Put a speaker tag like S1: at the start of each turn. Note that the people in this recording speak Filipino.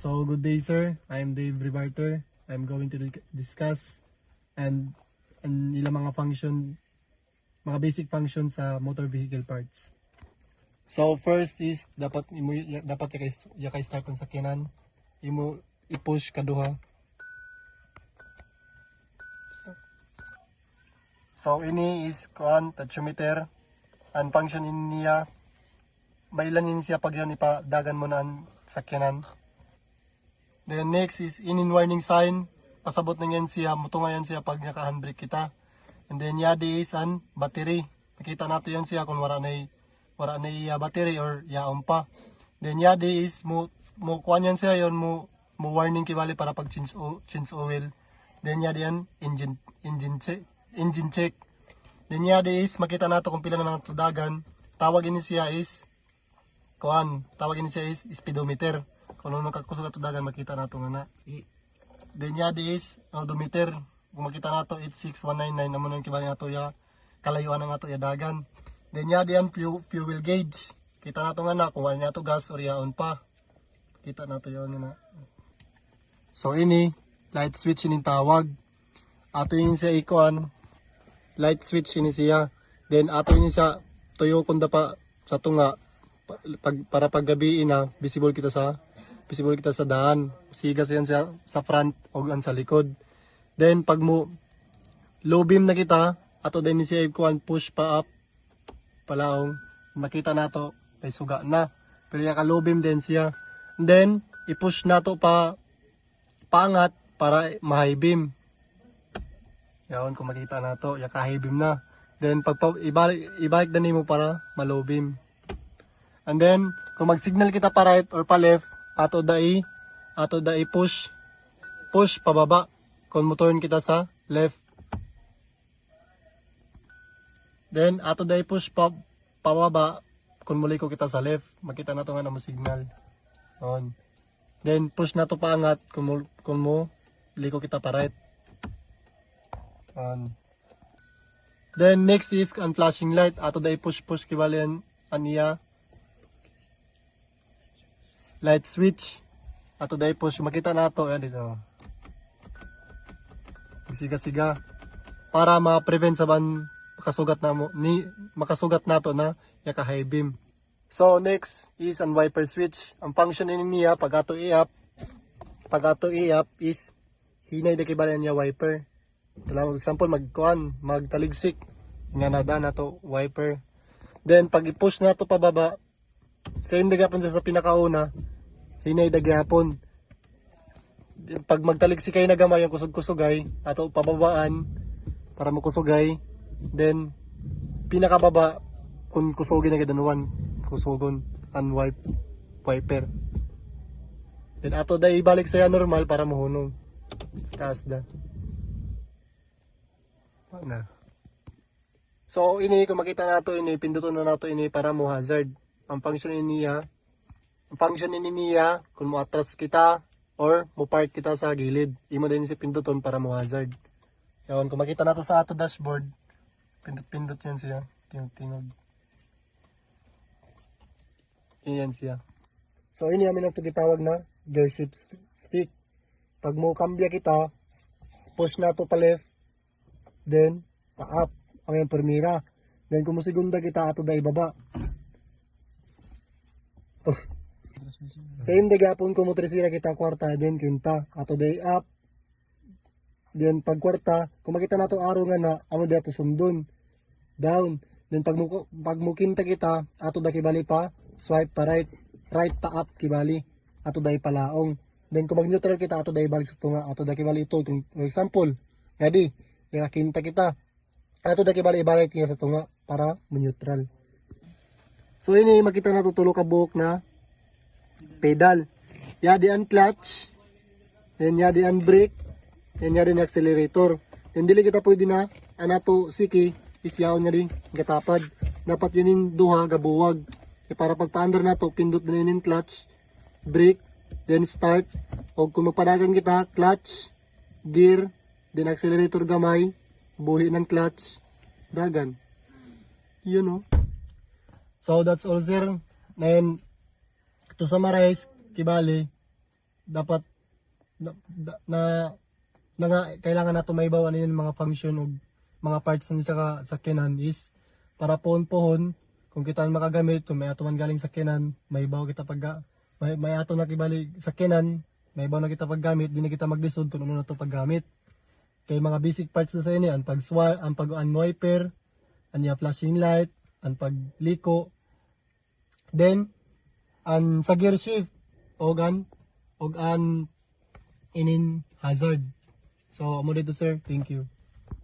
S1: So good day sir, I'm Dave Ribarter. I'm going to discuss and ilang mga function, mga basic function sa motor vehicle parts. So first is dapat yakay start ang sakyanan. Imo i-push kaduha. So ini is kuan tachometer. Ang function niya mailan siya pag yan ipadagan mo na ang sakyanan. Then next is in warning sign. Pasabot na yan siya, mutungayan siya pag naka-handbrake kita. And then yadi is an battery. Nakita nato yan siya kung wala na battery or yaon pa. Then yadi is mo kuan yan siya yon mo warning kibali para pag change oil. Then yadi yan engine check. Then yadi is makita nato kung pila na natudagan. Tawag ini siya is speedometer. Kung ano nakakusog ato dagan makita nato nga na. Then yadi is odometer. Kung makita nato 86199 amo nang kibali nato ya kalayuan ang ato ya dagan. Then yadi an fuel gauge. Kita nato nga na kung wala nato gas or yaon pa. Kita nato yon na. So ini light switch ini tawag. Ato yung siya ikuan light switch ini siya. Then ato ini siya tuyo kunda pa sa tunga para paggabi na visible kita sa daan. Sigas yan siya sa front o sa likod. Then pag mo low beam na kita, ato din siya ikuan push pa up palaong makita nato may suga na. Pero yung low beam din siya. And then i-push nato pa pangat para ma-high beam. Yaon kung makita nato, yung high beam na. Then pag ibalik na nimo para ma-low beam. And then kung mag-signal kita pa right or pa left, ato dai push pababa kung motorn kita sa left. Then ato dai push pababa kung muliko kita sa left. Makita nato nga na mo signal. On. Then push nato paangat kung mo liko kita pa right. On. Then next is ang flashing light. Ato dai push kibali aniya light switch. Ato dai push makita nato yan dito. Siga para ma-prevent sa ban makasugat nato na yaka high beam. So next is an wiper switch. Ang function niya pag ato i-up is hinay de kibali niya wiper. For example magtaligsik nga nada nato wiper. Then pag i-push nato pababa, same dagapon sa pinakauna, hinay dagyapon. Pag magtaligsik kay na gamay yung kusog-kusogay ato pababaan para makusogay. Then pinakababa kung kusogin na gadanuan kusogon ang wiper. Then ato dai ibalik sa normal para mahunong taas da na. So ini kung makita nato ini pinduton na nato ini para mo hazard. Ang function niya kung mo atras kita or mo park kita sa gilid, imo din si pinduton para mo hazard. Yan kung makita nato sa ato dashboard, pindot yan siya, tingog. Yan siya. So ini amin ang gitawag na gear shift stick. Pag mo kambya kita, push nato pa left, then pa up ang yung permira. Then kung mo segunda kita ato dai baba. Same dagapon kung mo tresira kita kwarta, then quinta ato day up. Then pag kwarta kung makita nato araw nga na amo dato sundon down. Then pag mo quinta kita ato da kibali pa swipe pa right pa up kibali ato day palaong. Then kung mag neutral kita ato day balik sa tunga ato da kibali ito. For example ngadi quinta kita ato da kibali ibalik niya sa tunga para mo-neutral. So ini makita nato tulo ka buhok na pedal. Yadi ang clutch, then yadi ang brake, then yadi ang accelerator. Then dili kita pwede na anato siki isyaw niya din gatapad. Dapat yun yung duha gabuwag. Para pagpa-under nato pindot na yun yung clutch, brake, then start. O kung magpadagan kita, clutch, gear, then accelerator gamay, buhi ng clutch, dagan. Yun o. So that's all sir. And to summarize, kibali, dapat na nga kailangan nato may bawa yung mga function o mga parts ng sa sakyanan is para pohon-pohon kung kita makagamit kung may ato man galing sakyanan may bawa kita may ato na kibali sakyanan may bawa na kita paggamit di na kita maglisod kung ano na to paggamit kay mga basic parts na sa ini ang pag wiper ang flashing light ang pagliko then ang sa gear shift og an inin hazard. So, amo dito sir. Thank you.